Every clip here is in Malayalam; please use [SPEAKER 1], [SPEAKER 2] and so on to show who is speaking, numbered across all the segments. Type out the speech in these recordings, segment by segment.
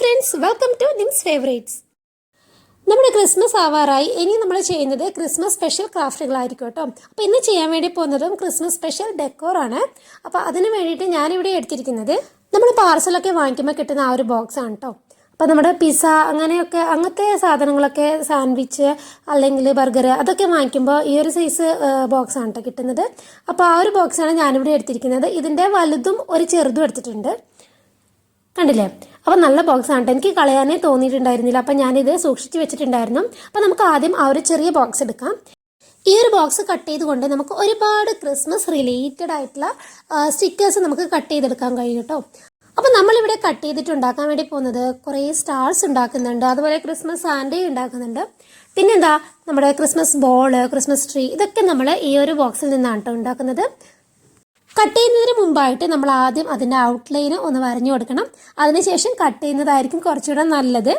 [SPEAKER 1] friends, welcome to Nimz favorites. നമ്മുടെ ക്രിസ്മസ് ആവാറായി. ഇനി നമ്മൾ ചെയ്യുന്നത് ക്രിസ്മസ് സ്പെഷ്യൽ ക്രാഫ്റ്റുകളായിരിക്കും കേട്ടോ. അപ്പോൾ ഇന്ന് ചെയ്യാൻ വേണ്ടി പോകുന്നതും ക്രിസ്മസ് സ്പെഷ്യൽ ഡെക്കോർ ആണ്. അപ്പോൾ അതിന് വേണ്ടിയിട്ട് ഞാനിവിടെ എടുത്തിരിക്കുന്നത് നമ്മൾ പാർസലൊക്കെ വാങ്ങിക്കുമ്പോൾ കിട്ടുന്ന ആ ഒരു ബോക്സ് ആണ് കേട്ടോ. അപ്പോൾ നമ്മുടെ പിസ്സ അങ്ങനത്തെ സാധനങ്ങളൊക്കെ, സാൻഡ്വിച്ച് അല്ലെങ്കിൽ ബർഗർ അതൊക്കെ വാങ്ങിക്കുമ്പോൾ ഈ ഒരു സൈസ് ബോക്സ് ആണ് കേട്ടോ കിട്ടുന്നത്. അപ്പോൾ ആ ഒരു ബോക്സാണ് ഞാനിവിടെ എടുത്തിരിക്കുന്നത്. ഇതിൻ്റെ വലുതും ഒരു ചെറുതും എടുത്തിട്ടുണ്ട്, കണ്ടില്ലേ? അപ്പോൾ നല്ല ബോക്സ് ആണ്. എനിക്ക് കളയാനേ തോന്നിയിട്ടുണ്ടായിരുന്നില്ല, അപ്പം ഞാനിത് സൂക്ഷിച്ച് വെച്ചിട്ടുണ്ടായിരുന്നു. അപ്പോൾ നമുക്ക് ആദ്യം ആ ഒരു ചെറിയ ബോക്സ് എടുക്കാം. ഈ ഒരു ബോക്സ് കട്ട് ചെയ്തുകൊണ്ട് നമുക്ക് ഒരുപാട് ക്രിസ്മസ് റിലേറ്റഡ് ആയിട്ടുള്ള സ്റ്റിക്കേഴ്സ് നമുക്ക് കട്ട് ചെയ്തെടുക്കാൻ കഴിയും കേട്ടോ. അപ്പോൾ നമ്മളിവിടെ കട്ട് ചെയ്തിട്ട് ഉണ്ടാക്കാൻ വേണ്ടി പോകുന്നത് കുറേ സ്റ്റാർസ് ഉണ്ടാക്കുന്നുണ്ട്, അതുപോലെ ക്രിസ്മസ് സാൻഡേ ഉണ്ടാക്കുന്നുണ്ട്, പിന്നെന്താ നമ്മുടെ ക്രിസ്മസ് ബോള്, ക്രിസ്മസ് ട്രീ, ഇതൊക്കെ നമ്മൾ ഈ ഒരു ബോക്സിൽ നിന്നാണ് കേട്ടോ ഉണ്ടാക്കുന്നത്. കട്ട് ചെയ്യുന്നതിന് മുമ്പായിട്ട് നമ്മൾ ആദ്യം അതിൻ്റെ ഔട്ട്ലൈന് ഒന്ന് വരഞ്ഞു കൊടുക്കണം. അതിനുശേഷം കട്ട് ചെയ്യുന്നതായിരിക്കും കുറച്ചുകൂടെ നല്ലത്.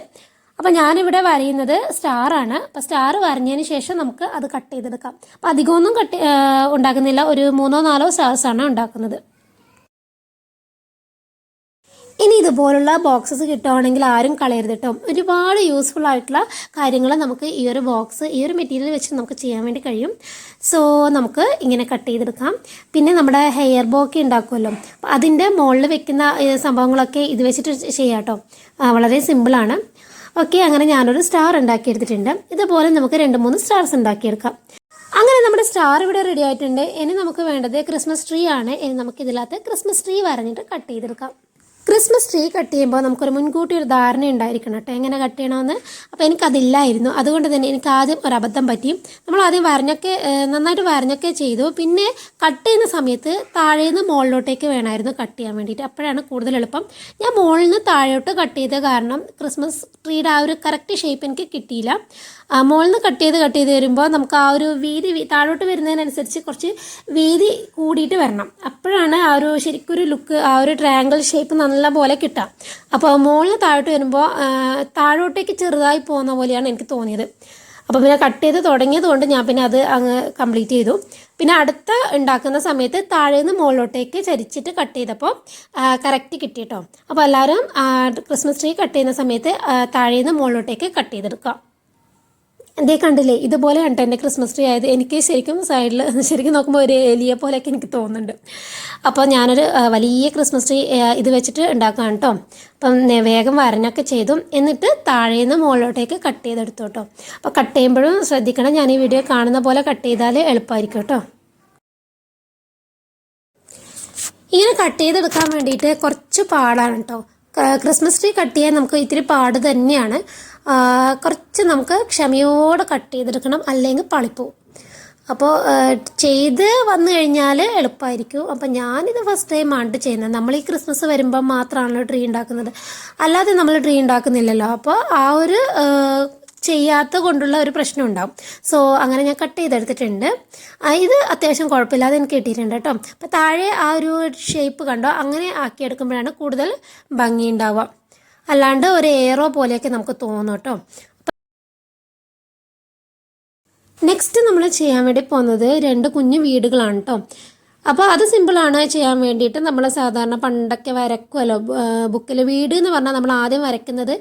[SPEAKER 1] അപ്പോൾ ഞാനിവിടെ വരയുന്നത് സ്റ്റാറാണ്. അപ്പോൾ സ്റ്റാർ വരഞ്ഞതിന് ശേഷം നമുക്ക് അത് കട്ട് ചെയ്തെടുക്കാം. അപ്പോൾ അധികമൊന്നും ഉണ്ടാക്കുന്നില്ല, ഒരു 3-4 സ്റ്റാർസാണ് ഉണ്ടാക്കുന്നത്. ഇനി ഇതുപോലുള്ള ബോക്സസ് കിട്ടുകയാണെങ്കിൽ ആരും കളയരുത് കേട്ടോ. ഒരുപാട് യൂസ്ഫുൾ ആയിട്ടുള്ള കാര്യങ്ങൾ നമുക്ക് ഈ ഒരു ബോക്സ്, ഈ ഒരു മെറ്റീരിയൽ വെച്ച് നമുക്ക് ചെയ്യാൻ വേണ്ടി കഴിയും. സോ നമുക്ക് ഇങ്ങനെ കട്ട് ചെയ്തെടുക്കാം. പിന്നെ നമ്മുടെ ഹെയർ ബോക്കെ ഉണ്ടാക്കുമല്ലോ, അപ്പോൾ അതിൻ്റെ മുകളിൽ വെക്കുന്ന സംഭവങ്ങളൊക്കെ ഇത് വെച്ചിട്ട് ചെയ്യാം കേട്ടോ. വളരെ സിമ്പിളാണ്. ഓക്കെ, അങ്ങനെ ഞാനൊരു സ്റ്റാർ ഉണ്ടാക്കിയെടുത്തിട്ടുണ്ട്. ഇതുപോലെ നമുക്ക് 2-3 സ്റ്റാർസ് ഉണ്ടാക്കിയെടുക്കാം. അങ്ങനെ നമ്മുടെ സ്റ്റാർ ഇവിടെ റെഡി ആയിട്ടുണ്ട്. ഇനി നമുക്ക് വേണ്ടത് ക്രിസ്മസ് ട്രീ ആണ്. ഇനി നമുക്ക് ഇതിനകത്ത് ക്രിസ്മസ് ട്രീ വരഞ്ഞിട്ട് കട്ട് ചെയ്തെടുക്കാം. ക്രിസ്മസ് ട്രീ കട്ട് ചെയ്യുമ്പോൾ നമുക്കൊരു മുൻകൂട്ടി ഒരു ധാരണ ഉണ്ടായിരിക്കണം കേട്ടോ, എങ്ങനെ കട്ട് ചെയ്യണമെന്ന്. അപ്പോൾ എനിക്കതില്ലായിരുന്നു, അതുകൊണ്ട് തന്നെ എനിക്ക് ആദ്യം ഒരു അബദ്ധം പറ്റി. നമ്മൾ ആദ്യം നന്നായിട്ട് വരഞ്ഞൊക്കെ ചെയ്തു. പിന്നെ കട്ട് ചെയ്യുന്ന സമയത്ത് താഴെ നിന്ന് മുകളിലോട്ടേക്ക് വേണമായിരുന്നു കട്ട് ചെയ്യാൻ വേണ്ടിയിട്ട്. അപ്പോഴാണ് കൂടുതൽ എളുപ്പം. ഞാൻ മുകളിൽ നിന്ന് താഴോട്ട് കട്ട് ചെയ്ത കാരണം ക്രിസ്മസ് ട്രീയുടെ ആ ഒരു കറക്റ്റ് ഷേപ്പ് എനിക്ക് കിട്ടിയില്ല. മുകളിൽ നിന്ന് കട്ട് ചെയ്ത് വരുമ്പോൾ നമുക്ക് ആ ഒരു വീതി താഴോട്ട് വരുന്നതിനനുസരിച്ച് കുറച്ച് വീതി കൂടിയിട്ട് വരണം. അപ്പോഴാണ് ആ ഒരു ശരിക്കൊരു ലുക്ക്, ആ ഒരു ട്രയാങ്കിൾ ഷേപ്പ് നല്ല പോലെ കിട്ടുക. അപ്പോൾ മുകളിൽ താഴോട്ട് വരുമ്പോൾ താഴോട്ടേക്ക് ചെറുതായി പോകുന്ന പോലെയാണ് എനിക്ക് തോന്നിയത്. അപ്പോൾ പിന്നെ കട്ട് ചെയ്ത് തുടങ്ങിയത് കൊണ്ട് ഞാൻ പിന്നെ അത് അങ്ങ് കംപ്ലീറ്റ് ചെയ്തു. പിന്നെ അടുത്ത ഉണ്ടാക്കുന്ന സമയത്ത് താഴേന്ന് മുകളിലോട്ടേക്ക് ചരിച്ചിട്ട് കട്ട് ചെയ്തപ്പോൾ കറക്റ്റ് കിട്ടി കേട്ടോ. അപ്പോൾ എല്ലാവരും ക്രിസ്മസ് ട്രീ കട്ട് ചെയ്യുന്ന സമയത്ത് താഴേന്ന് മുകളിലോട്ടേക്ക് കട്ട് ചെയ്തെടുക്കുക. എന്തേ കണ്ടില്ലേ, ഇതുപോലെ കണ്ടോ എൻ്റെ ക്രിസ്മസ് ട്രീ ആയത്. എനിക്ക് ശരിക്കും നോക്കുമ്പോൾ ഒരു എലിയെ പോലെയൊക്കെ എനിക്ക് തോന്നുന്നുണ്ട്. അപ്പോൾ ഞാനൊരു വലിയ ക്രിസ്മസ് ട്രീ ഇത് വെച്ചിട്ട് ഉണ്ടാക്കാം കേട്ടോ. അപ്പം വേഗം വരഞ്ഞൊക്കെ ചെയ്തു. എന്നിട്ട് താഴേന്ന് മുകളിലോട്ടേക്ക് കട്ട് ചെയ്തെടുത്തു കേട്ടോ. അപ്പോൾ കട്ട് ചെയ്യുമ്പോഴും ശ്രദ്ധിക്കണം, ഞാൻ ഈ വീഡിയോ കാണുന്ന പോലെ കട്ട് ചെയ്താൽ എളുപ്പമായിരിക്കും കേട്ടോ. ഇങ്ങനെ കട്ട് ചെയ്തെടുക്കാൻ വേണ്ടിയിട്ട് കുറച്ച് പാടാണ് കേട്ടോ. ക്രിസ്മസ് ട്രീ കട്ട് ചെയ്യാൻ നമുക്ക് ഇത്തിരി പാട് തന്നെയാണ്. കുറച്ച് നമുക്ക് ക്ഷമയോടെ കട്ട് ചെയ്തെടുക്കണം, അല്ലെങ്കിൽ പളിപ്പോവും. അപ്പോൾ ചെയ്ത് വന്നു കഴിഞ്ഞാൽ എളുപ്പമായിരിക്കും. അപ്പം ഞാനിത് ഫസ്റ്റ് ടൈം ആണ് ചെയ്യുന്നത്. നമ്മൾ ഈ ക്രിസ്മസ് വരുമ്പം മാത്രമാണല്ലോ ട്രീ ഉണ്ടാക്കുന്നത്, അല്ലാതെ നമ്മൾ ട്രീ ഉണ്ടാക്കുന്നില്ലല്ലോ. അപ്പോൾ ആ ഒരു ചെയ്യാത്ത കൊണ്ടുള്ള ഒരു പ്രശ്നം ഉണ്ടാവും. സോ അങ്ങനെ ഞാൻ കട്ട് ചെയ്തെടുത്തിട്ടുണ്ട്. ഇത് അത്യാവശ്യം കുഴപ്പമില്ലാതെ എനിക്ക് കിട്ടിയിട്ടുണ്ട് കേട്ടോ. അപ്പോൾ താഴെ ആ ഒരു ഷേപ്പ് കണ്ടോ, അങ്ങനെ ആക്കിയെടുക്കുമ്പോഴാണ് കൂടുതൽ ഭംഗി ഉണ്ടാവുക. അല്ലാണ്ട് ഒരു എയറോ പോലെയൊക്കെ നമുക്ക് തോന്നും കേട്ടോ. നെക്സ്റ്റ് നമ്മൾ ചെയ്യാൻ വേണ്ടി പോകുന്നത് 2 കുഞ്ഞു വീടുകളാണ് കേട്ടോ. അപ്പോൾ അത് സിമ്പിളാണ് ചെയ്യാൻ വേണ്ടിയിട്ട്. നമ്മൾ സാധാരണ പണ്ടൊക്കെ വരക്കുമല്ലോ ബുക്കിൽ. വീട് എന്ന് പറഞ്ഞാൽ നമ്മൾ ആദ്യം വരയ്ക്കുന്നത്,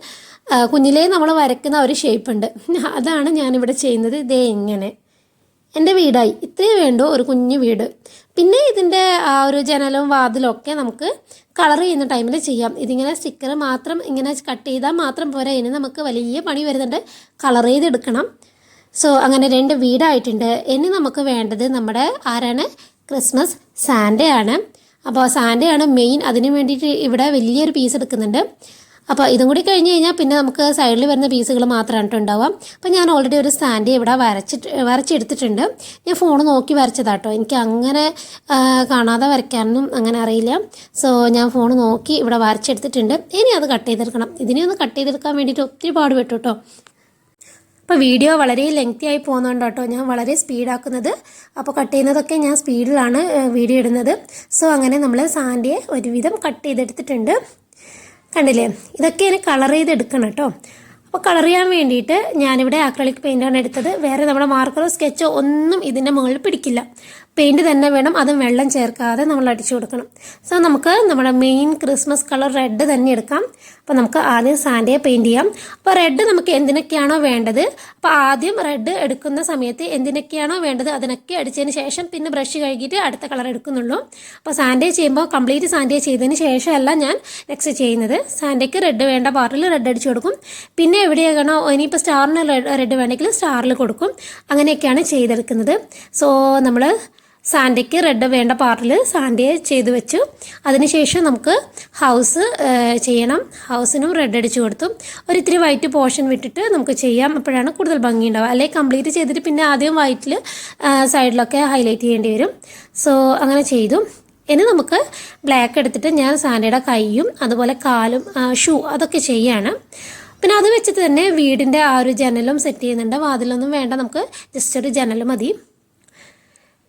[SPEAKER 1] കുഞ്ഞിലേ നമ്മൾ വരയ്ക്കുന്ന ഒരു ഷേപ്പ് ഉണ്ട്, അതാണ് ഞാനിവിടെ ചെയ്യുന്നത്. ഇതേ ഇങ്ങനെ എൻ്റെ വീടായി. ഇത്രയേ വേണ്ടൂ, ഒരു കുഞ്ഞു വീട്. പിന്നെ ഇതിൻ്റെ ആ ഒരു ജനലും വാതിലും ഒക്കെ നമുക്ക് കളർ ചെയ്യുന്ന ടൈമിൽ ചെയ്യാം. ഇതിങ്ങനെ സ്റ്റിക്കർ മാത്രം ഇങ്ങനെ കട്ട് ചെയ്താൽ മാത്രം പോരാ, ഇനി നമുക്ക് വലിയ പണി വരുന്നുണ്ട്, കളർ ചെയ്തെടുക്കണം. സോ അങ്ങനെ 2 വീടായിട്ടുണ്ട്. ഇനി നമുക്ക് വേണ്ടത് നമ്മുടെ ആരാണ്, ക്രിസ്മസ് സാൻഡേ ആണ്. അപ്പോൾ സാൻഡേ ആണ് മെയിൻ. അതിന് വേണ്ടിയിട്ട് ഇവിടെ വലിയൊരു പീസ് എടുക്കുന്നുണ്ട്. അപ്പോൾ ഇതും കൂടി കഴിഞ്ഞ് കഴിഞ്ഞാൽ പിന്നെ നമുക്ക് സൈഡിൽ വരുന്ന പീസുകൾ മാത്രമാണ് ഉണ്ടാവുക. അപ്പോൾ ഞാൻ ഓൾറെഡി ഒരു സാൻഡേ ഇവിടെ വരച്ചെടുത്തിട്ടുണ്ട്. ഞാൻ ഫോൺ നോക്കി വരച്ചതാട്ടോ, എനിക്ക് അങ്ങനെ കാണാതെ വരയ്ക്കാനൊന്നും അങ്ങനെ അറിയില്ല. സോ ഞാൻ ഫോൺ നോക്കി ഇവിടെ വരച്ചെടുത്തിട്ടുണ്ട്. ഇനി അത് കട്ട് ചെയ്തെടുക്കണം. ഇതിനെ ഒന്ന് കട്ട് ചെയ്തെടുക്കാൻ വേണ്ടിയിട്ട് ഒത്തിരി പാട് പെട്ടു കേട്ടോ. അപ്പോൾ വീഡിയോ വളരെ ലെങ്തി ആയി പോകുന്നുണ്ട് കേട്ടോ, ഞാൻ വളരെ സ്പീഡാക്കുന്നത്. അപ്പോൾ കട്ട് ചെയ്യുന്നതൊക്കെ ഞാൻ സ്പീഡിലാണ് വീഡിയോ ഇടുന്നത്. സോ അങ്ങനെ നമ്മൾ സാൻഡേ ഒരുവിധം കട്ട് ചെയ്തെടുത്തിട്ടുണ്ട്. കണ്ടില്ലേ, ഇതൊക്കെ ഇനി കളർ ചെയ്തെടുക്കണം കേട്ടോ. അപ്പോൾ കളർ ചെയ്യാൻ വേണ്ടിയിട്ട് ഞാനിവിടെ അക്രലിക് പെയിൻ്റാണ് എടുത്തത്. വേറെ നമ്മുടെ മാർക്കറോ സ്കെച്ചോ ഒന്നും ഇതിൻ്റെ മുകളിൽ പിടിക്കില്ല. പെയിൻറ്റ് തന്നെ വേണം, അതും വെള്ളം ചേർക്കാതെ നമ്മൾ അടിച്ചു കൊടുക്കണം. സോ നമുക്ക് നമ്മുടെ മെയിൻ ക്രിസ്മസ് കളർ റെഡ് തന്നെ എടുക്കാം. അപ്പോൾ നമുക്ക് ആദ്യം സാൻഡയെ പെയിൻറ്റ് ചെയ്യാം. അപ്പോൾ റെഡ് നമുക്ക് എന്തിനൊക്കെയാണോ വേണ്ടത്, അപ്പോൾ ആദ്യം റെഡ് എടുക്കുന്ന സമയത്ത് എന്തിനൊക്കെയാണോ വേണ്ടത് അതിനൊക്കെ അടിച്ചതിന് ശേഷം പിന്നെ ബ്രഷ് കഴുകിയിട്ട് അടുത്ത കളർ എടുക്കുന്നുള്ളൂ. അപ്പോൾ സാൻഡേ ചെയ്യുമ്പോൾ കംപ്ലീറ്റ് സാൻഡേ ചെയ്തതിന് ശേഷമല്ല ഞാൻ നെക്സ്റ്റ് ചെയ്യുന്നത്. സാൻഡയ്ക്ക് റെഡ് വേണ്ട പാർട്ടിൽ റെഡ് അടിച്ചു കൊടുക്കും. പിന്നെ എവിടെയാണോ ഇനിയിപ്പോൾ സ്റ്റാറിന് റെഡ് വേണമെങ്കിൽ സ്റ്റാറിൽ കൊടുക്കും. അങ്ങനെയൊക്കെയാണ് ചെയ്തെടുക്കുന്നത്. സോ നമ്മൾ സാൻഡയ്ക്ക് റെഡ് വേണ്ട പാർട്ടിൽ സാൻഡയെ ചെയ്തു വെച്ചു. അതിനുശേഷം നമുക്ക് ഹൗസ് ചെയ്യണം. ഹൗസിനും റെഡ് അടിച്ചു കൊടുത്തു. ഒരിത്തിരി വൈറ്റ് പോർഷൻ വിട്ടിട്ട് നമുക്ക് ചെയ്യാം. അപ്പോഴാണ് കൂടുതൽ ഭംഗി ഉണ്ടാവുക. അല്ലെങ്കിൽ കംപ്ലീറ്റ് ചെയ്തിട്ട് പിന്നെ ആദ്യം വൈറ്റിൽ സൈഡിലൊക്കെ ഹൈലൈറ്റ് ചെയ്യേണ്ടി വരും. സോ അങ്ങനെ ചെയ്തു. ഇനി നമുക്ക് ബ്ലാക്ക് എടുത്തിട്ട് ഞാൻ സാൻഡയുടെ കൈയും അതുപോലെ കാലും ഷൂ അതൊക്കെ ചെയ്യാണ്. പിന്നെ അത് വെച്ചിട്ട് തന്നെ വീടിൻ്റെ ആ ഒരു ജനലും സെറ്റ് ചെയ്യുന്നുണ്ട്. വാതിലൊന്നും വേണ്ട, നമുക്ക് ജസ്റ്റ് ഒരു ജനൽ മതി.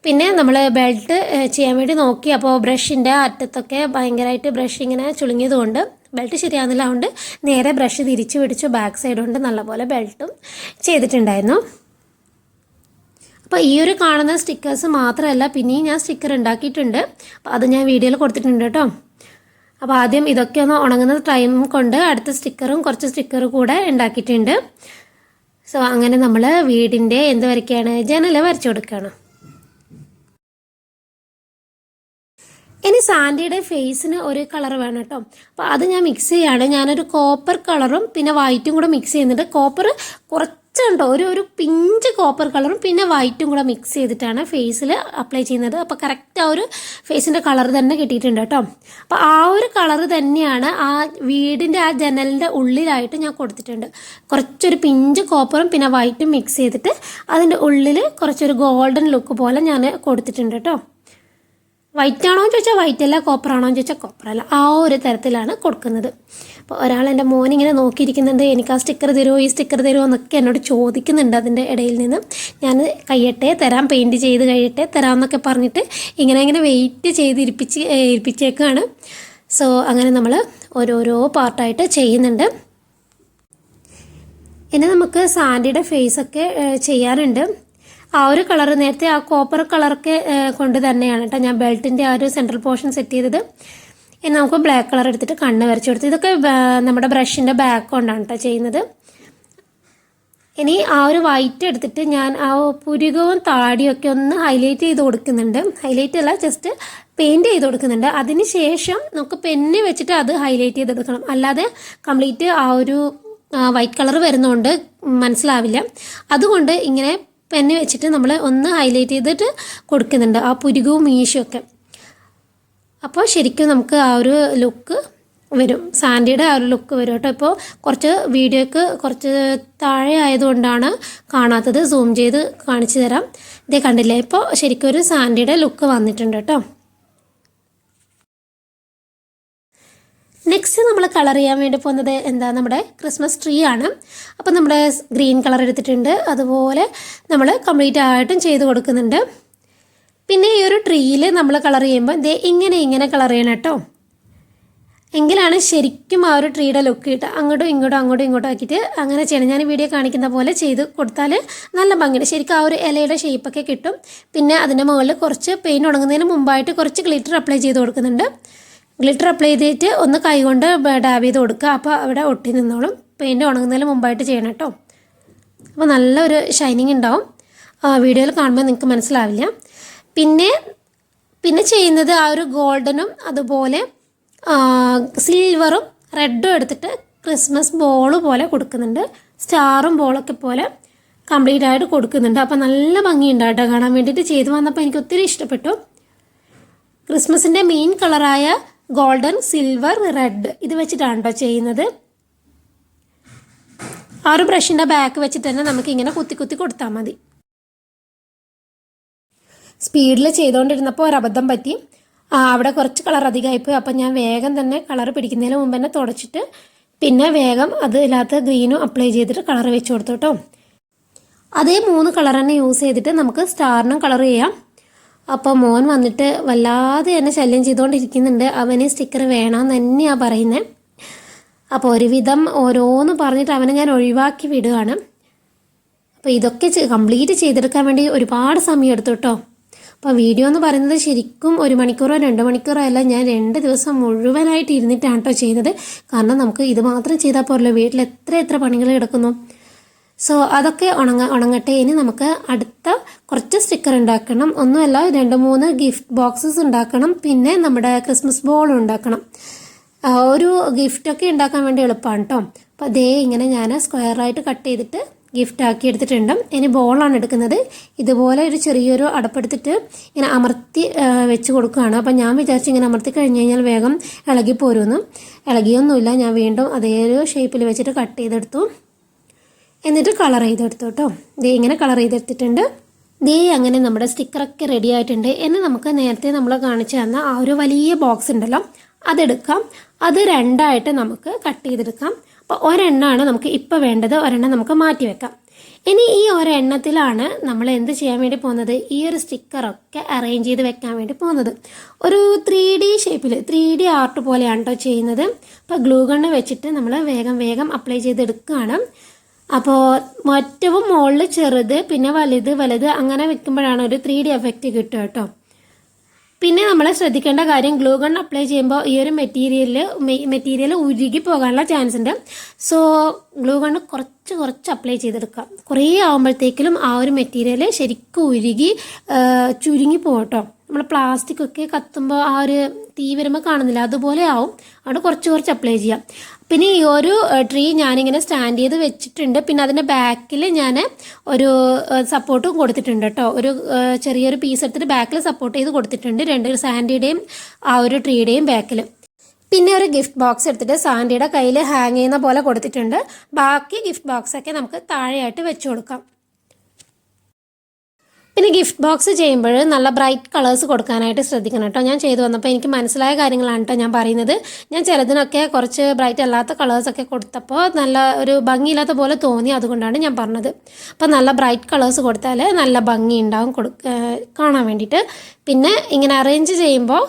[SPEAKER 1] പിന്നെ നമ്മൾ ബെൽറ്റ് ചെയ്യാൻ വേണ്ടി നോക്കി. അപ്പോൾ ബ്രഷിൻ്റെ അറ്റത്തൊക്കെ ഭയങ്കരമായിട്ട് ബ്രഷ് ഇങ്ങനെ ചുളുങ്ങിയതുകൊണ്ട് ബെൽറ്റ് ശരിയാകുന്നില്ല. അതുകൊണ്ട് നേരെ ബ്രഷ് തിരിച്ച് പിടിച്ചു ബാക്ക് സൈഡ് കൊണ്ട് നല്ലപോലെ ബെൽറ്റും ചെയ്തിട്ടുണ്ടായിരുന്നു. അപ്പോൾ ഈ ഒരു കാണുന്ന സ്റ്റിക്കേഴ്സ് മാത്രമല്ല, പിന്നെയും ഞാൻ സ്റ്റിക്കർ ഉണ്ടാക്കിയിട്ടുണ്ട്. അപ്പോൾ അത് ഞാൻ വീഡിയോയിൽ കൊടുത്തിട്ടുണ്ട് കേട്ടോ. അപ്പോൾ ആദ്യം ഇതൊക്കെ ഒന്ന് ഉണങ്ങുന്ന ടൈം കൊണ്ട് അടുത്ത സ്റ്റിക്കറും കുറച്ച് സ്റ്റിക്കർ കൂടെ ഉണ്ടാക്കിയിട്ടുണ്ട്. സോ അങ്ങനെ നമ്മൾ വീടിൻ്റെ എന്ത് വരയ്ക്കുകയാണ്, ജനൽ വരച്ചു കൊടുക്കുകയാണ്. ഇനി സാൻഡിയുടെ ഫേസിന് ഒരു കളർ വേണം കേട്ടോ. അപ്പോൾ അത് ഞാൻ മിക്സ് ചെയ്യാണ്. ഞാനൊരു കോപ്പർ കളറും പിന്നെ വൈറ്റും കൂടെ മിക്സ് ചെയ്യുന്നുണ്ട്. കോപ്പർ കുറച്ചുണ്ടോ, ഒരു പിഞ്ച് കോപ്പർ കളറും പിന്നെ വൈറ്റും കൂടെ മിക്സ് ചെയ്തിട്ടാണ് ഫേസിൽ അപ്ലൈ ചെയ്യുന്നത്. അപ്പോൾ കറക്റ്റ് ആ ഒരു ഫേസിൻ്റെ കളർ തന്നെ കിട്ടിയിട്ടുണ്ട് കേട്ടോ. അപ്പോൾ ആ ഒരു കളർ തന്നെയാണ് ആ വീടിൻ്റെ ആ ജനലിൻ്റെ ഉള്ളിലായിട്ട് ഞാൻ കൊടുത്തിട്ടുണ്ട്. കുറച്ചൊരു പിഞ്ച് കോപ്പറും പിന്നെ വൈറ്റും മിക്സ് ചെയ്തിട്ട് അതിൻ്റെ ഉള്ളിൽ കുറച്ചൊരു ഗോൾഡൻ ലുക്ക് പോലെ ഞാൻ കൊടുത്തിട്ടുണ്ട് കേട്ടോ. വൈറ്റ് ആണോ എന്ന് ചോദിച്ചാൽ വൈറ്റ് അല്ല, കോപ്പർ ആണോ എന്ന് ചോദിച്ചാൽ കോപ്പർ അല്ല, ആ ഒരു തരത്തിലാണ് കൊടുക്കുന്നത്. അപ്പോൾ ഒരാൾ എൻ്റെ മോനിങ്ങനെ നോക്കിയിരിക്കുന്നുണ്ട്, എനിക്ക് ആ സ്റ്റിക്കർ തരുമോ ഈ സ്റ്റിക്കർ തരുമോ എന്നൊക്കെ എന്നോട് ചോദിക്കുന്നുണ്ട്. അതിൻ്റെ ഇടയിൽ നിന്ന് ഞാൻ കഴിയട്ടെ തരാം, പെയിൻറ്റ് ചെയ്ത് കഴിയട്ടെ തരാം എന്നൊക്കെ പറഞ്ഞിട്ട് ഇങ്ങനെ വെയിറ്റ് ചെയ്ത് ഇരിപ്പിച്ചേക്കാണ്. സോ അങ്ങനെ നമ്മൾ ഓരോരോ പാർട്ടായിട്ട് ചെയ്യുന്നുണ്ട്. ഇനി നമുക്ക് സാൻഡിയുടെ ഫേസൊക്കെ ചെയ്യാനുണ്ട്. ആ ഒരു കളർ നേരത്തെ ആ കോപ്പർ കളറൊക്കെ കൊണ്ട് തന്നെയാണ് കേട്ടോ ഞാൻ ബെൽറ്റിൻ്റെ ആ ഒരു സെൻട്രൽ പോർഷൻ സെറ്റ് ചെയ്തത്. ഇനി നമുക്ക് ബ്ലാക്ക് കളർ എടുത്തിട്ട് കണ്ണ് വരച്ചു കൊടുത്തു. ഇതൊക്കെ നമ്മുടെ ബ്രഷിൻ്റെ ബാക്ക് കൊണ്ടാണ് കേട്ടോ ചെയ്യുന്നത്. ഇനി ആ ഒരു വൈറ്റ് എടുത്തിട്ട് ഞാൻ ആ പുരുകവും താടിയൊക്കെ ഒന്ന് ഹൈലൈറ്റ് ചെയ്ത് കൊടുക്കുന്നുണ്ട്. ഹൈലൈറ്റ് അല്ല, ജസ്റ്റ് പെയിൻറ്റ് ചെയ്ത് കൊടുക്കുന്നുണ്ട്. അതിന് ശേഷം നമുക്ക് പെന്ന് വെച്ചിട്ട് അത് ഹൈലൈറ്റ് ചെയ്തെടുക്കണം. അല്ലാതെ കംപ്ലീറ്റ് ആ ഒരു വൈറ്റ് കളർ വരുന്നതുകൊണ്ട് മനസ്സിലാവില്ല. അതുകൊണ്ട് ഇങ്ങനെ പെന്ന് വെച്ചിട്ട് നമ്മൾ ഒന്ന് ഹൈലൈറ്റ് ചെയ്തിട്ട് കൊടുക്കുന്നുണ്ട് ആ പുരുകവും മീശയൊക്കെ. അപ്പോൾ ശരിക്കും നമുക്ക് ആ ഒരു ലുക്ക് വരും, സാൻഡിയുടെ ആ ഒരു ലുക്ക് വരും കേട്ടോ. ഇപ്പോൾ കുറച്ച് വീഡിയോക്ക് കുറച്ച് താഴെ ആയതുകൊണ്ടാണ് കാണാത്തത്, സൂം ചെയ്ത് കാണിച്ചു തരാം. ഇതേ കണ്ടില്ലേ, ഇപ്പോൾ ശരിക്കും ഒരു സാൻഡിയുടെ ലുക്ക് വന്നിട്ടുണ്ട് കേട്ടോ. നെക്സ്റ്റ് നമ്മൾ കളർ ചെയ്യാൻ വേണ്ടി പോകുന്നത് എന്താ, നമ്മുടെ ക്രിസ്മസ് ട്രീ ആണ്. അപ്പോൾ നമ്മുടെ ഗ്രീൻ കളർ എടുത്തിട്ടുണ്ട്. അതുപോലെ നമ്മൾ കംപ്ലീറ്റ് ആയിട്ടും ചെയ്ത് കൊടുക്കുന്നുണ്ട്. പിന്നെ ഈ ഒരു ട്രീയിൽ നമ്മൾ കളർ ചെയ്യുമ്പോൾ ഇതേ ഇങ്ങനെ കളർ ചെയ്യണം കേട്ടോ. എങ്കിലാണ് ശരിക്കും ആ ഒരു ട്രീയുടെ ലുക്ക് കിട്ടുക. അങ്ങോട്ടും ഇങ്ങോട്ടും ആക്കിയിട്ട് അങ്ങനെ ചെയ്യണം. ഞാൻ വീഡിയോ കാണിക്കുന്ന പോലെ ചെയ്ത് കൊടുത്താൽ നല്ല ഭംഗിയുണ്ട്. ശരിക്കും ആ ഒരു ഇലയുടെ ഷേപ്പൊക്കെ കിട്ടും. പിന്നെ അതിൻ്റെ മുകളിൽ കുറച്ച് പെയിൻറ്റ് ഉണങ്ങുന്നതിന് മുമ്പായിട്ട് കുറച്ച് ഗ്ലിറ്റർ അപ്ലൈ ചെയ്ത് കൊടുക്കുന്നുണ്ട്. ഗ്ലിറ്റർ അപ്ലൈ ചെയ്തിട്ട് ഒന്ന് കൈകൊണ്ട് ഡാബ് ചെയ്ത് കൊടുക്കുക. അപ്പോൾ അവിടെ ഒട്ടി നിന്നോളും. പെയിൻറ്റ് ഉണങ്ങുന്നതിന് മുമ്പായിട്ട് ചെയ്യണം കേട്ടോ. അപ്പോൾ നല്ലൊരു ഷൈനിങ് ഉണ്ടാവും. വീഡിയോയിൽ കാണുമ്പോൾ നിങ്ങൾക്ക് മനസ്സിലാവില്ല. പിന്നെ ചെയ്യുന്നത് ആ ഒരു ഗോൾഡനും അതുപോലെ സിൽവറും റെഡും എടുത്തിട്ട് ക്രിസ്മസ് ബോൾ പോലെ കൊടുക്കുന്നുണ്ട്. സ്റ്റാറും ബോളൊക്കെ പോലെ കംപ്ലീറ്റ് ആയിട്ട് കൊടുക്കുന്നുണ്ട്. അപ്പോൾ നല്ല ഭംഗിയുണ്ടായിട്ട് കാണാൻ വേണ്ടിയിട്ട് ചെയ്തു വന്നപ്പോൾ എനിക്ക് ഒത്തിരി ഇഷ്ടപ്പെട്ടു. ക്രിസ്മസിൻ്റെ മെയിൻ കളറായ ഗോൾഡൻ, സിൽവർ, റെഡ് ഇത് വെച്ചിട്ടാണ് കേട്ടോ ചെയ്യുന്നത്. ആ ഒരു ബ്രഷിൻ്റെ ബാക്ക് വെച്ചിട്ട് തന്നെ നമുക്കിങ്ങനെ കുത്തി കൊടുത്താൽ മതി. സ്പീഡിൽ ചെയ്തുകൊണ്ടിരുന്നപ്പോൾ ഒരബദ്ധം പറ്റി. അവിടെ കുറച്ച് കളർ അധികമായിപ്പോയി. അപ്പം ഞാൻ വേഗം തന്നെ കളർ പിടിക്കുന്നതിന് മുമ്പ് തന്നെ തുടച്ചിട്ട് പിന്നെ വേഗം അതിനകത്ത് ഗ്രീനും അപ്ലൈ ചെയ്തിട്ട് കളർ വെച്ച് കൊടുത്തു കേട്ടോ. അതേ 3 കളർ തന്നെ യൂസ് ചെയ്തിട്ട് നമുക്ക് സ്റ്റാറിനും കളർ ചെയ്യാം. അപ്പോൾ മോൻ വന്നിട്ട് വല്ലാതെ എന്നെ ശല്യം ചെയ്തുകൊണ്ടിരിക്കുന്നുണ്ട്. അവന് സ്റ്റിക്കർ വേണമെന്ന് തന്നെയാണ് പറയുന്നത്. അപ്പോൾ ഒരുവിധം ഓരോന്ന് പറഞ്ഞിട്ട് അവനെ ഞാൻ ഒഴിവാക്കി വിടുകയാണ്. അപ്പോൾ ഇതൊക്കെ കംപ്ലീറ്റ് ചെയ്തെടുക്കാൻ വേണ്ടി ഒരുപാട് സമയം എടുത്തു കേട്ടോ. അപ്പോൾ വീഡിയോ എന്ന് പറയുന്നത് ശരിക്കും 1 മണിക്കൂറോ 2 മണിക്കൂറോ അല്ല, ഞാൻ 2 ദിവസം മുഴുവനായിട്ട് ഇരുന്നിട്ടാണ് കേട്ടോ ചെയ്യുന്നത്. കാരണം നമുക്ക് ഇത് മാത്രം ചെയ്താൽ പോരല്ലോ, വീട്ടിൽ എത്ര പണികൾ കിടക്കുന്നു. സോ അതൊക്കെ ഉണങ്ങട്ടെ. ഇനി നമുക്ക് അടുത്ത കുറച്ച് സ്റ്റിക്കർ ഉണ്ടാക്കണം. ഒന്നുമല്ല, 2-3 ഗിഫ്റ്റ് ബോക്സസ് ഉണ്ടാക്കണം. പിന്നെ നമ്മുടെ ക്രിസ്മസ് ബോൾ ഉണ്ടാക്കണം. ഒരു ഗിഫ്റ്റൊക്കെ ഉണ്ടാക്കാൻ വേണ്ടി എളുപ്പമാണ് കേട്ടോ. അപ്പോൾ അതേ ഇങ്ങനെ ഞാൻ സ്ക്വയറായിട്ട് കട്ട് ചെയ്തിട്ട് ഗിഫ്റ്റ് ആക്കി എടുത്തിട്ടുണ്ട്. ഇനി ബോളാണ് എടുക്കുന്നത്. ഇതുപോലെ ഒരു ചെറിയൊരു അടപ്പെടുത്തിട്ട് ഇങ്ങനെ അമർത്തി വെച്ച് കൊടുക്കുകയാണ്. അപ്പം ഞാൻ വിചാരിച്ചു ഇങ്ങനെ അമർത്തി കഴിഞ്ഞ് കഴിഞ്ഞാൽ വേഗം ഇളകി പോരുമെന്ന്. ഇളകിയൊന്നുമില്ല. ഞാൻ വീണ്ടും അതേ ഒരു ഷേപ്പിൽ വെച്ചിട്ട് കട്ട് ചെയ്തെടുത്തു. എന്നിട്ട് കളർ ചെയ്തെടുത്തു കേട്ടോ. ദേ ഇങ്ങനെ കളർ ചെയ്തെടുത്തിട്ടുണ്ട്. ദേ അങ്ങനെ നമ്മുടെ സ്റ്റിക്കറൊക്കെ റെഡി ആയിട്ടുണ്ട്. ഇനി നമുക്ക് നേരത്തെ നമ്മൾ കാണിച്ചു തന്ന ആ ഒരു വലിയ ബോക്സ് ഉണ്ടല്ലോ, അതെടുക്കാം. അത് 2ആയിട്ട് നമുക്ക് കട്ട് ചെയ്തെടുക്കാം. അപ്പോൾ ഒരെണ്ണമാണ് നമുക്ക് ഇപ്പോൾ വേണ്ടത്, ഒരെണ്ണം നമുക്ക് മാറ്റി വെക്കാം. ഇനി ഈ ഒരെണ്ണത്തിലാണ് നമ്മൾ എന്ത് ചെയ്യാൻ വേണ്ടി പോകുന്നത്, ഈ ഒരു സ്റ്റിക്കറൊക്കെ അറേഞ്ച് ചെയ്ത് വെക്കാൻ വേണ്ടി പോകുന്നത്. ഒരു 3D ഷേപ്പിൽ 3D ആർട്ട് പോലെയാണ് കേട്ടോ ചെയ്യുന്നത്. അപ്പോൾ ഗ്ലൂ ഗണ്ണ് വെച്ചിട്ട് നമ്മൾ വേഗം അപ്ലൈ ചെയ്തെടുക്കുകയാണ്. അപ്പോൾ മറ്റവും മുകളിൽ ചെറുത് പിന്നെ വലുത് അങ്ങനെ വെക്കുമ്പോഴാണ് ഒരു 3D എഫക്റ്റ് കിട്ടുക കേട്ടോ. പിന്നെ നമ്മൾ ശ്രദ്ധിക്കേണ്ട കാര്യം, ഗ്ലൂ ഗൺ അപ്ലൈ ചെയ്യുമ്പോൾ ഈ ഒരു മെറ്റീരിയൽ ഉരുകി പോകാനുള്ള ചാൻസ് ഉണ്ട്. സോ ഗ്ലൂ ഗണ്ണ് കുറച്ച് അപ്ലൈ ചെയ്തെടുക്കാം. കുറേ ആകുമ്പോഴത്തേക്കിലും ആ ഒരു മെറ്റീരിയൽ ശരിക്കും ഉരുകി ചുരുങ്ങി പോകട്ടോ. നമ്മൾ പ്ലാസ്റ്റിക് ഒക്കെ കത്തുമ്പോൾ ആ ഒരു തീ വരുമ്പോൾ കാണുന്നില്ല, അതുപോലെ ആവും. അവിടെ കുറച്ച് അപ്ലൈ ചെയ്യാം. പിന്നെ ഈ ഒരു ട്രീ ഞാനിങ്ങനെ സ്റ്റാൻഡ് ചെയ്ത് വെച്ചിട്ടുണ്ട്. പിന്നെ അതിൻ്റെ ബാക്കിൽ ഞാൻ ഒരു സപ്പോർട്ടും കൊടുത്തിട്ടുണ്ട് കേട്ടോ. ഒരു ചെറിയൊരു പീസ് എടുത്തിട്ട് ബാക്കിൽ സപ്പോർട്ട് ചെയ്ത് കൊടുത്തിട്ടുണ്ട്, 2 സാൻഡിയുടെയും ആ ഒരു ട്രീയുടെയും ബാക്കിൽ. പിന്നെ ഒരു ഗിഫ്റ്റ് ബോക്സ് എടുത്തിട്ട് സാൻഡിയുടെ കയ്യിൽ ഹാങ് ചെയ്യുന്ന പോലെ കൊടുത്തിട്ടുണ്ട്. ബാക്കി ഗിഫ്റ്റ് ബോക്സൊക്കെ നമുക്ക് താഴെയായിട്ട് വെച്ച് കൊടുക്കാം. പിന്നെ ഗിഫ്റ്റ് ബോക്സ് ചെയ്യുമ്പോൾ നല്ല ബ്രൈറ്റ് കളേഴ്സ് കൊടുക്കാനായിട്ട് ശ്രദ്ധിക്കണം കേട്ടോ. ഞാൻ ചെയ്തു വന്നപ്പോൾ എനിക്ക് മനസ്സിലായ കാര്യങ്ങളാണ് കേട്ടോ ഞാൻ പറയുന്നത്. ഞാൻ ചിലതിനൊക്കെ കുറച്ച് ബ്രൈറ്റ് അല്ലാത്ത കളേഴ്സൊക്കെ കൊടുത്തപ്പോൾ നല്ല ഒരു ഭംഗിയില്ലാത്ത പോലെ തോന്നി, അതുകൊണ്ടാണ് ഞാൻ പറഞ്ഞത്. അപ്പോൾ നല്ല ബ്രൈറ്റ് കളേഴ്സ് കൊടുത്താൽ നല്ല ഭംഗി ഉണ്ടാവും കാണാൻ വേണ്ടിയിട്ട്. പിന്നെ ഇങ്ങനെ അറേഞ്ച് ചെയ്യുമ്പോൾ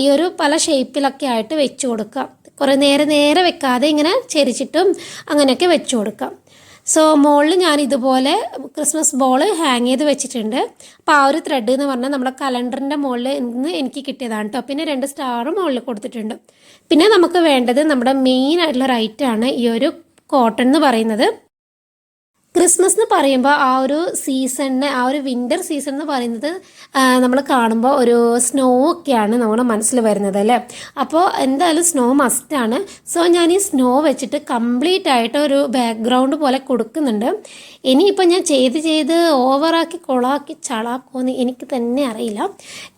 [SPEAKER 1] ഈ ഒരു പല ഷേപ്പിലൊക്കെ ആയിട്ട് വെച്ച് കൊടുക്കുക. കുറേ നേരെ വെക്കാതെ ഇങ്ങനെ ചെരിച്ചിട്ടും അങ്ങനെയൊക്കെ വെച്ച് കൊടുക്കാം. സോ മുകളിൽ ഞാൻ ഇതുപോലെ ക്രിസ്മസ് ബോൾ ഹാങ് ചെയ്ത് വെച്ചിട്ടുണ്ട്. അപ്പോൾ ആ ഒരു ത്രെഡ് എന്ന് പറഞ്ഞാൽ നമ്മുടെ കലണ്ടറിൻ്റെ മുകളിൽ നിന്ന് എനിക്ക് കിട്ടിയതാണ് കേട്ടോ. പിന്നെ 2 സ്റ്റാർ മുകളിൽ കൊടുത്തിട്ടുണ്ട്. പിന്നെ നമുക്ക് വേണ്ടത് നമ്മുടെ മെയിൻ ആയിട്ടുള്ള ഒരു ഐറ്റമാണ് ഈ ഒരു കോട്ടൺ എന്ന് പറയുന്നത്. ക്രിസ്മസ് എന്ന് പറയുമ്പോൾ ആ ഒരു സീസണിന്, ആ ഒരു വിൻ്റർ സീസൺ എന്ന് പറയുന്നത് നമ്മൾ കാണുമ്പോൾ ഒരു സ്നോ ഒക്കെയാണ് നമ്മുടെ മനസ്സിൽ വരുന്നത് അല്ലേ. അപ്പോൾ എന്തായാലും സ്നോ മസ്റ്റാണ്. സോ ഞാൻ ഈ സ്നോ വെച്ചിട്ട് കംപ്ലീറ്റ് ആയിട്ട് ഒരു ബാക്ക്ഗ്രൗണ്ട് പോലെ കൊടുക്കുന്നുണ്ട്. ഇനിയിപ്പോൾ ഞാൻ ചെയ്ത് ഓവറാക്കി കൊളാക്കി ചളാക്കുമെന്ന് എനിക്ക് തന്നെ അറിയില്ല.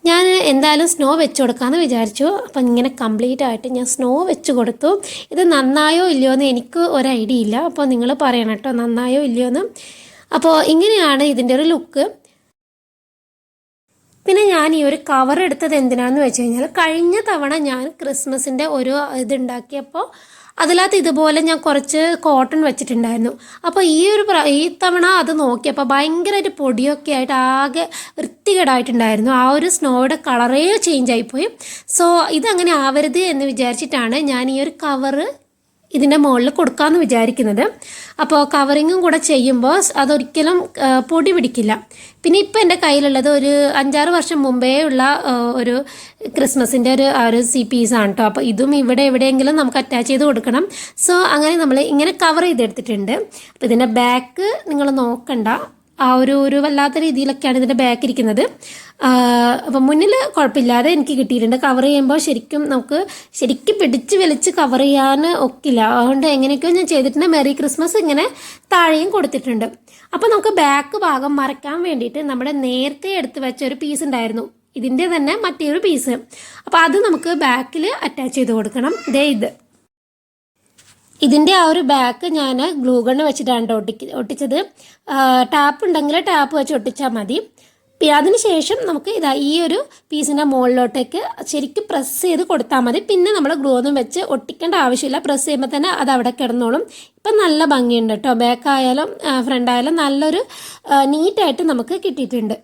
[SPEAKER 1] ഞാൻ എന്തായാലും സ്നോ വെച്ച് കൊടുക്കാമെന്ന് വിചാരിച്ചു. അപ്പം ഇങ്ങനെ കംപ്ലീറ്റ് ആയിട്ട് ഞാൻ സ്നോ വെച്ച് കൊടുത്തു. ഇത് നന്നായോ ഇല്ലയോ എന്ന് എനിക്ക് ഒരു ഐഡിയ ഇല്ല. അപ്പോൾ നിങ്ങൾ പറയണം കേട്ടോ നന്നായോ ഇല്ലയോ എന്ന്. അപ്പോൾ ഇങ്ങനെയാണ് ഇതിൻ്റെ ഒരു ലുക്ക്. പിന്നെ ഞാൻ ഈ ഒരു കവർ എടുത്തത് എന്തിനാണെന്ന് വെച്ച് കഴിഞ്ഞാൽ, കഴിഞ്ഞ തവണ ഞാൻ ക്രിസ്മസിൻ്റെ ഒരു ഇതുണ്ടാക്കിയപ്പോൾ അതിനകത്ത് ഇതുപോലെ ഞാൻ കുറച്ച് കോട്ടൺ വെച്ചിട്ടുണ്ടായിരുന്നു. അപ്പോൾ ഈ തവണ അത് നോക്കിയപ്പോൾ ഭയങ്കരമായിട്ട് പൊടിയൊക്കെ ആയിട്ട് ആകെ വൃത്തികേടായിട്ടുണ്ടായിരുന്നു. ആ ഒരു സ്നോയുടെ കളറേ ചേഞ്ച് ആയിപ്പോയി. സോ ഇതങ്ങനെ ആവരുത് എന്ന് വിചാരിച്ചിട്ടാണ് ഞാൻ ഈ ഒരു കവറ് ഇതിൻ്റെ മുകളിൽ കൊടുക്കാമെന്ന് വിചാരിക്കുന്നത്. അപ്പോൾ കവറിങ്ങും കൂടെ ചെയ്യുമ്പോൾ അതൊരിക്കലും പൊടി പിടിക്കില്ല. പിന്നെ ഇപ്പോൾ എൻ്റെ കയ്യിലുള്ളത് ഒരു 5-6 വർഷം മുമ്പേ ഉള്ള ഒരു ക്രിസ്മസിൻ്റെ ഒരു പീസാണ് കേട്ടോ. അപ്പോൾ ഇതും ഇവിടെ എവിടെയെങ്കിലും നമുക്ക് അറ്റാച്ച് ചെയ്ത് കൊടുക്കണം. സോ അങ്ങനെ നമ്മൾ ഇങ്ങനെ കവർ ചെയ്തെടുത്തിട്ടുണ്ട്. അപ്പോൾ ഇതിൻ്റെ ബാക്ക് നിങ്ങൾ നോക്കണ്ട, ആ ഒരു വല്ലാത്ത രീതിയിലൊക്കെയാണ് ഇതിൻ്റെ ബാക്ക് ഇരിക്കുന്നത്. അപ്പം മുന്നിൽ കുഴപ്പമില്ലാതെ എനിക്ക് കിട്ടിയിട്ടുണ്ട്. കവർ ചെയ്യുമ്പോൾ ശരിക്കും പിടിച്ച് വലിച്ച് കവർ ചെയ്യാൻ ഒക്കില്ല. അതുകൊണ്ട് എങ്ങനെയൊക്കെയോ ഞാൻ ചെയ്തിട്ടുണ്ട്. മെറി ക്രിസ്മസ് ഇങ്ങനെ താഴെയും കൊടുത്തിട്ടുണ്ട്. അപ്പോൾ നമുക്ക് ബാക്ക് ഭാഗം മറയ്ക്കാൻ വേണ്ടിയിട്ട് നമ്മുടെ നേരത്തെ എടുത്ത് വെച്ച ഒരു പീസ് ഉണ്ടായിരുന്നു, ഇതിൻ്റെ തന്നെ മറ്റൊരു പീസ്. അപ്പോൾ അത് നമുക്ക് ബാക്കിൽ അറ്റാച്ച് ചെയ്ത് കൊടുക്കണം. ഇതിൻ്റെ ആ ഒരു ബാക്ക് ഞാൻ ഗ്ലൂ ഗണ്ണ് വെച്ചിട്ടാണ് ഒട്ടിച്ചത്. ടാപ്പ് ഉണ്ടെങ്കിൽ ടാപ്പ് വെച്ച് ഒട്ടിച്ചാൽ മതി. അതിനുശേഷം നമുക്ക് ഈ ഒരു പീസിൻ്റെ മുകളിലോട്ടേക്ക് ശരിക്കും പ്രസ് ചെയ്ത് കൊടുത്താൽ മതി. പിന്നെ നമ്മൾ ഗ്ലൂ ഒന്നും വെച്ച് ഒട്ടിക്കേണ്ട ആവശ്യമില്ല. പ്രസ് ചെയ്യുമ്പോൾ തന്നെ അത് അവിടെ കിടന്നോളും. ഇപ്പം നല്ല ഭംഗിയുണ്ട് കേട്ടോ. ബാക്കായാലും ഫ്രണ്ടായാലും നല്ലൊരു നീറ്റായിട്ട് നമുക്ക് കിട്ടിയിട്ടുണ്ട്.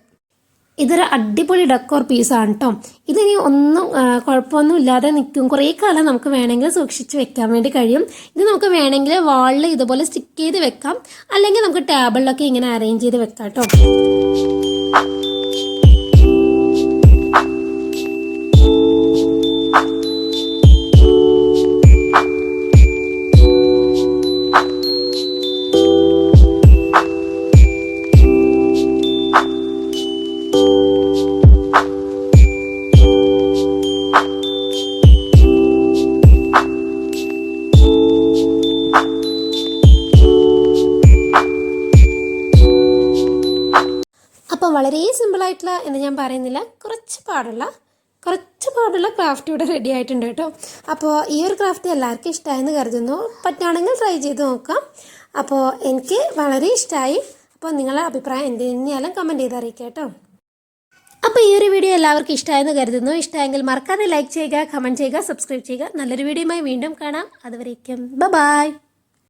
[SPEAKER 1] ഇതൊരു അടിപൊളി ഡെക്കോർ പീസാണ് കേട്ടോ. ഇതിനി ഒന്നും കുഴപ്പമൊന്നും ഇല്ലാതെ നിൽക്കും. കുറേ കാലം നമുക്ക് വേണമെങ്കിൽ സൂക്ഷിച്ച് വെക്കാൻ വേണ്ടി കഴിയും. ഇത് നമുക്ക് വേണമെങ്കിൽ വാളിൽ ഇതുപോലെ സ്റ്റിക്ക് ചെയ്ത് വെക്കാം, അല്ലെങ്കിൽ നമുക്ക് ടേബിളിലൊക്കെ ഇങ്ങനെ അറേഞ്ച് ചെയ്ത് വെക്കാം കേട്ടോ. സിമ്പിളായിട്ടുള്ള എന്ന് ഞാൻ പറയുന്നില്ല, കുറച്ച് പാടുള്ള ക്രാഫ്റ്റ് ഇവിടെ റെഡി ആയിട്ടുണ്ട് കേട്ടോ. അപ്പോൾ ഈ ഒരു ക്രാഫ്റ്റ് എല്ലാവർക്കും ഇഷ്ടമായെന്ന് കരുതുന്നു. പറ്റുകയാണെങ്കിൽ ട്രൈ ചെയ്ത് നോക്കാം. അപ്പോൾ എനിക്ക് വളരെ ഇഷ്ടമായി. അപ്പോൾ നിങ്ങളുടെ അഭിപ്രായം എന്ത് തന്നെയാലും കമൻറ്റ് ചെയ്ത് അറിയിക്കാം കേട്ടോ. അപ്പോൾ ഈ ഒരു വീഡിയോ എല്ലാവർക്കും ഇഷ്ടമായെന്ന് കരുതുന്നു. ഇഷ്ടമായെങ്കിൽ മറക്കാതെ ലൈക്ക് ചെയ്യുക, കമൻറ്റ് ചെയ്യുക, സബ്സ്ക്രൈബ് ചെയ്യുക. നല്ലൊരു വീഡിയോയുമായി വീണ്ടും കാണാം. അതുവരേക്കും ബൈ.